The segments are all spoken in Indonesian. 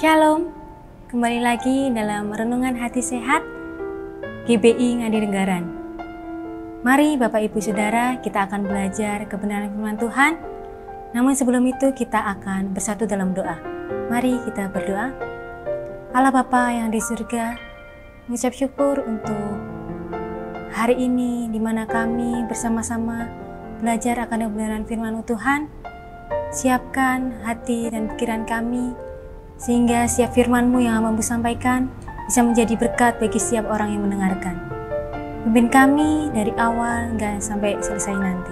Shalom, kembali lagi dalam Renungan Hati Sehat GBI Ngadirenggaran. Mari Bapak Ibu Saudara, kita akan belajar kebenaran firman Tuhan. Namun sebelum itu kita akan bersatu dalam doa. Mari kita berdoa. Allah Bapa yang di surga, mengucap syukur untuk hari ini di mana kami bersama-sama belajar akan kebenaran firman Tuhan. Siapkan hati dan pikiran kami sehingga setiap firman-Mu yang mampu sampaikan bisa menjadi berkat bagi setiap orang yang mendengarkan. Pimpin kami dari awal hingga sampai selesai nanti.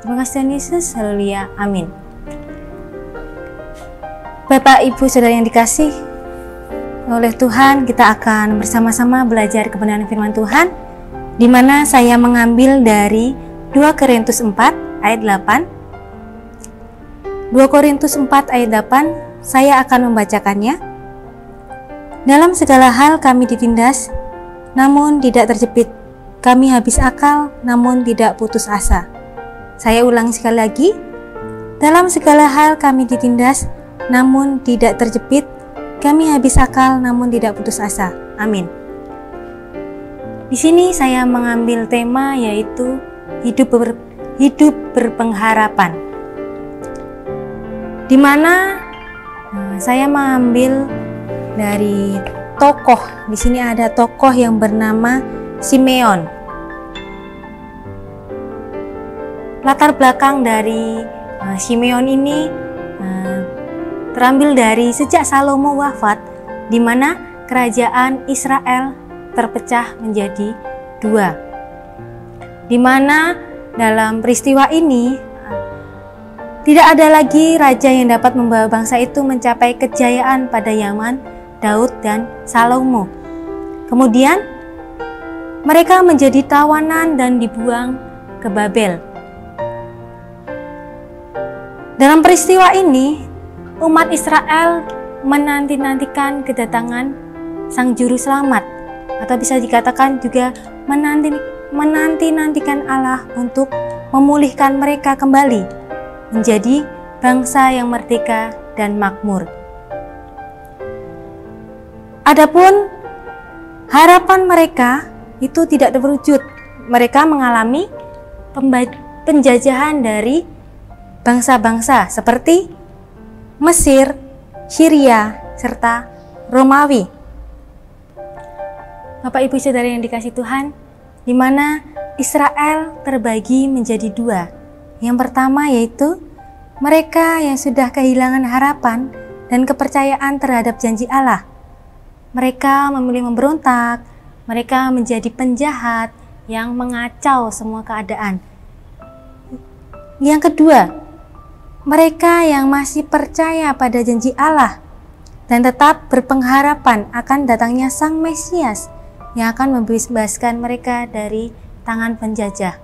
Terima kasih Tuhan Yesus, haleluya, amin. Bapak, Ibu, Saudara yang dikasih oleh Tuhan, kita akan bersama-sama belajar kebenaran firman Tuhan, di mana saya mengambil dari 2 Korintus 4 ayat 8. 2 Korintus 4 ayat 8, saya akan membacakannya. Dalam segala hal kami ditindas, namun tidak terjepit. Kami habis akal, namun tidak putus asa. Saya ulangi sekali lagi. Dalam segala hal kami ditindas, namun tidak terjepit. Kami habis akal, namun tidak putus asa. Amin. Di sini saya mengambil tema yaitu hidup berpengharapan. Di mana saya mengambil dari tokoh. Di sini ada tokoh yang bernama Simeon. Latar belakang dari Simeon ini terambil dari sejak Salomo wafat, di mana kerajaan Israel terpecah menjadi 2. Di mana dalam peristiwa ini tidak ada lagi raja yang dapat membawa bangsa itu mencapai kejayaan pada zaman Daud dan Salomo. Kemudian mereka menjadi tawanan dan dibuang ke Babel. Dalam peristiwa ini, umat Israel menanti-nantikan kedatangan Sang Juru Selamat, atau bisa dikatakan juga menanti-nantikan Allah untuk memulihkan mereka kembali menjadi bangsa yang merdeka dan makmur. Adapun harapan mereka itu tidak terwujud. Mereka mengalami penjajahan dari bangsa-bangsa seperti Mesir, Syria, serta Romawi. Bapak Ibu Saudara yang dikasihi Tuhan, di mana Israel terbagi menjadi 2. Yang pertama yaitu mereka yang sudah kehilangan harapan dan kepercayaan terhadap janji Allah. Mereka memilih memberontak, mereka menjadi penjahat yang mengacau semua keadaan. Yang kedua, mereka yang masih percaya pada janji Allah dan tetap berpengharapan akan datangnya Sang Mesias yang akan membebaskan mereka dari tangan penjajah.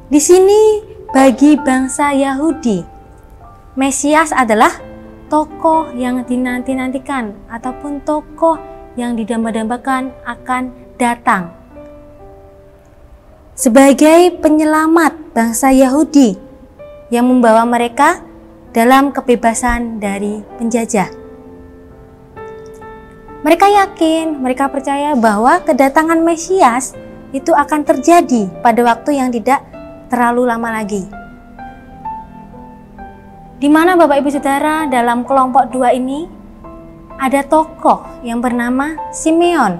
Di sini bagi bangsa Yahudi, Mesias adalah tokoh yang dinanti-nantikan ataupun tokoh yang didamba-dambakan akan datang sebagai penyelamat bangsa Yahudi yang membawa mereka dalam kebebasan dari penjajah. Mereka yakin, mereka percaya bahwa kedatangan Mesias itu akan terjadi pada waktu yang tidak terlalu lama lagi. Di mana Bapak Ibu Saudara, dalam kelompok 2 ini ada tokoh yang bernama Simeon.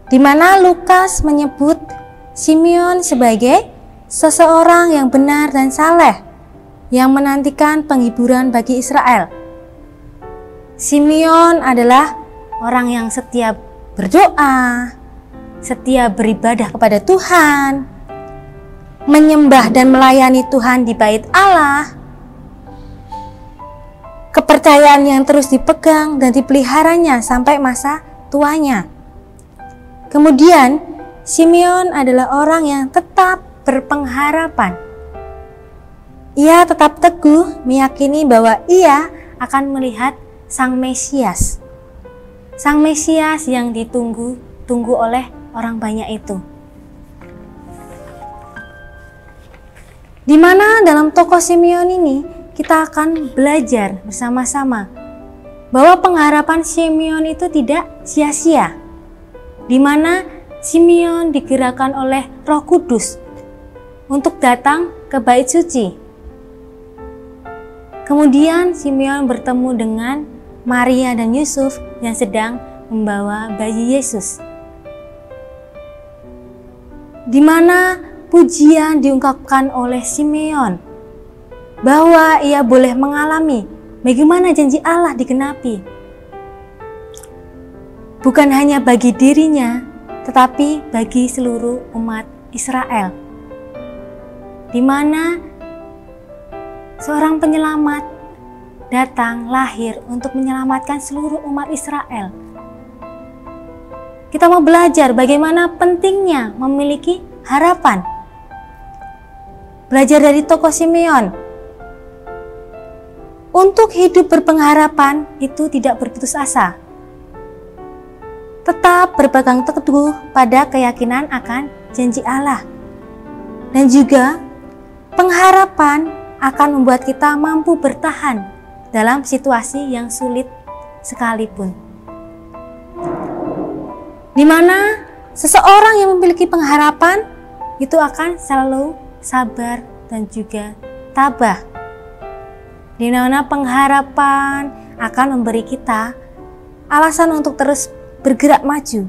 Di mana Lukas menyebut Simeon sebagai seseorang yang benar dan saleh yang menantikan penghiburan bagi Israel. Simeon adalah orang yang setia berdoa, setia beribadah kepada Tuhan, menyembah dan melayani Tuhan di bait Allah. Kepercayaan yang terus dipegang dan dipeliharanya sampai masa tuanya. Kemudian, Simeon adalah orang yang tetap berpengharapan. Ia tetap teguh meyakini bahwa ia akan melihat Sang Mesias. Sang Mesias yang ditunggu-tunggu oleh orang banyak itu. Di mana dalam tokoh Simeon ini kita akan belajar bersama-sama bahwa pengharapan Simeon itu tidak sia-sia. Di mana Simeon digerakkan oleh Roh Kudus untuk datang ke bait suci. Kemudian Simeon bertemu dengan Maria dan Yusuf yang sedang membawa bayi Yesus. Di mana pujian diungkapkan oleh Simeon bahwa ia boleh mengalami bagaimana janji Allah digenapi. Bukan hanya bagi dirinya, tetapi bagi seluruh umat Israel. Di mana seorang penyelamat datang lahir untuk menyelamatkan seluruh umat Israel. Kita mau belajar bagaimana pentingnya memiliki harapan. Belajar dari tokoh Simeon Untuk hidup berpengharapan itu tidak berputus asa. Tetap berpegang teguh pada keyakinan akan janji Allah. Dan juga pengharapan akan membuat kita mampu bertahan dalam situasi yang sulit sekalipun. Di mana seseorang yang memiliki pengharapan itu akan selalu sabar dan juga tabah. Di mana pengharapan akan memberi kita alasan untuk terus bergerak maju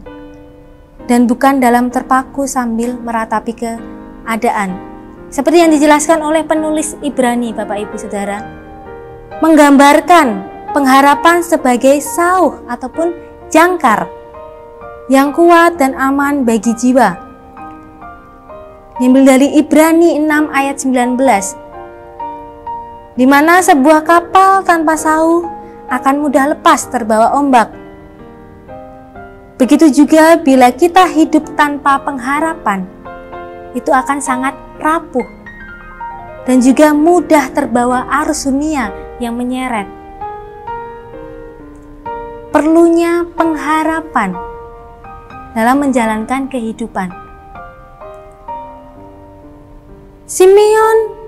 dan bukan dalam terpaku sambil meratapi keadaan. Seperti yang dijelaskan oleh penulis Ibrani, Bapak Ibu Saudara, menggambarkan pengharapan sebagai sauh ataupun jangkar yang kuat dan aman bagi jiwa. Diambil dari Ibrani 6 ayat 19. Di mana sebuah kapal tanpa sauh akan mudah lepas terbawa ombak. Begitu juga bila kita hidup tanpa pengharapan, itu akan sangat rapuh dan juga mudah terbawa arus dunia yang menyeret. Perlunya pengharapan dalam menjalankan kehidupan. Simeon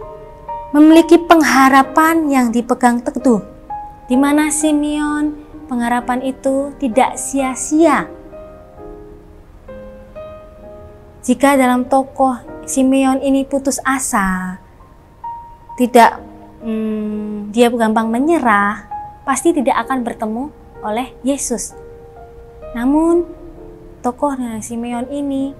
memiliki pengharapan yang dipegang teguh, di mana Simeon pengharapan itu tidak sia-sia. Jika dalam tokoh Simeon ini putus asa, dia gampang menyerah, pasti tidak akan bertemu oleh Yesus. Namun tokoh Simeon ini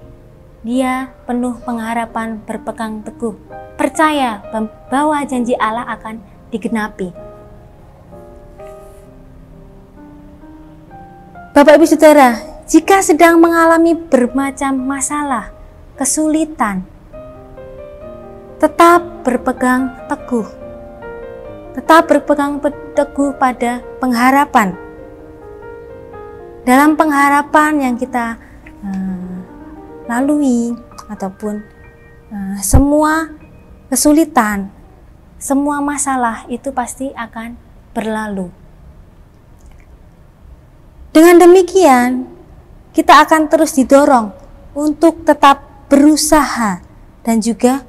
dia penuh pengharapan, berpegang teguh, percaya bahwa janji Allah akan digenapi. Bapak Ibu Saudara, jika sedang mengalami bermacam masalah, kesulitan, tetap berpegang teguh. Tetap berpegang teguh pada pengharapan. Dalam pengharapan yang kita lalui ataupun semua kesulitan, semua masalah itu pasti akan berlalu. Dengan demikian, kita akan terus didorong untuk tetap berusaha dan juga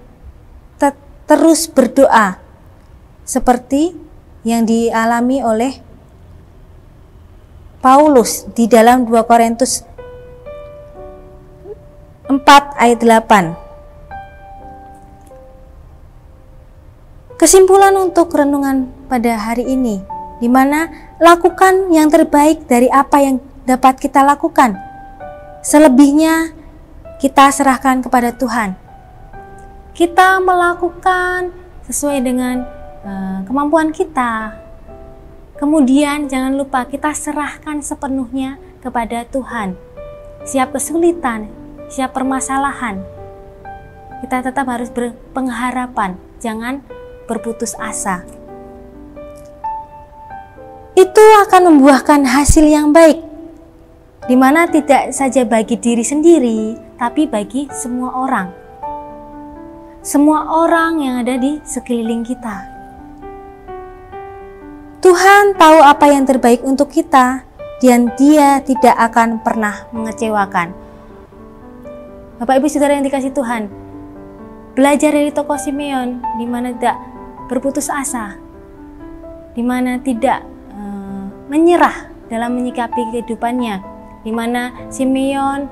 terus berdoa seperti yang dialami oleh Paulus di dalam 2 Korintus 4 ayat 8. Kesimpulan untuk renungan pada hari ini, di mana lakukan yang terbaik dari apa yang dapat kita lakukan. Selebihnya kita serahkan kepada Tuhan. Kita melakukan sesuai dengan kemampuan kita. Kemudian jangan lupa kita serahkan sepenuhnya kepada Tuhan. Siap kesulitan, siap permasalahan, kita tetap harus berpengharapan, jangan berputus asa. Itu akan membuahkan hasil yang baik, di mana tidak saja bagi diri sendiri, tapi bagi semua orang. Semua orang yang ada di sekeliling kita. Tuhan tahu apa yang terbaik untuk kita, dan Dia tidak akan pernah mengecewakan. Bapak Ibu Saudara yang dikasihi Tuhan, belajar dari tokoh Simeon, di mana tidak berputus asa, di mana tidak menyerah dalam menyikapi kehidupannya, di mana Simeon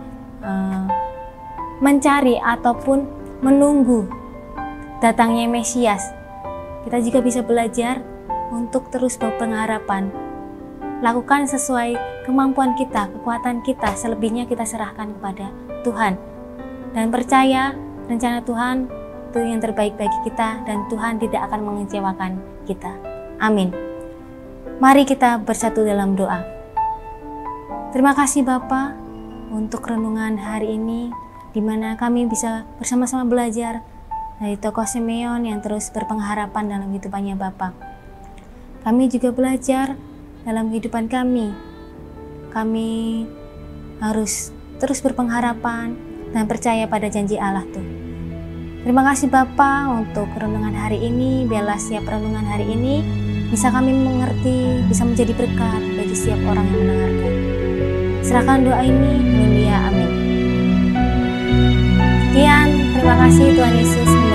mencari ataupun menunggu datangnya Mesias. Kita juga bisa belajar untuk terus berpengharapan. Lakukan sesuai kemampuan kita, kekuatan kita, selebihnya kita serahkan kepada Tuhan. Dan percaya rencana Tuhan itu yang terbaik bagi kita, dan Tuhan tidak akan mengecewakan kita. Amin. Mari kita bersatu dalam doa. Terima kasih Bapa untuk renungan hari ini, di mana kami bisa bersama-sama belajar dari tokoh Simeon yang terus berpengharapan dalam kehidupannya Bapa. Kami juga belajar dalam kehidupan kami. Kami harus terus berpengharapan dan percaya pada janji Allah tuh. Terima kasih Bapa untuk renungan hari ini. Biarlah setiap renungan hari ini bisa kami mengerti, bisa menjadi berkat bagi setiap orang yang mendengarkan. Serahkan doa ini, haleluya, amin. Sekian, terima kasih Tuhan Yesus.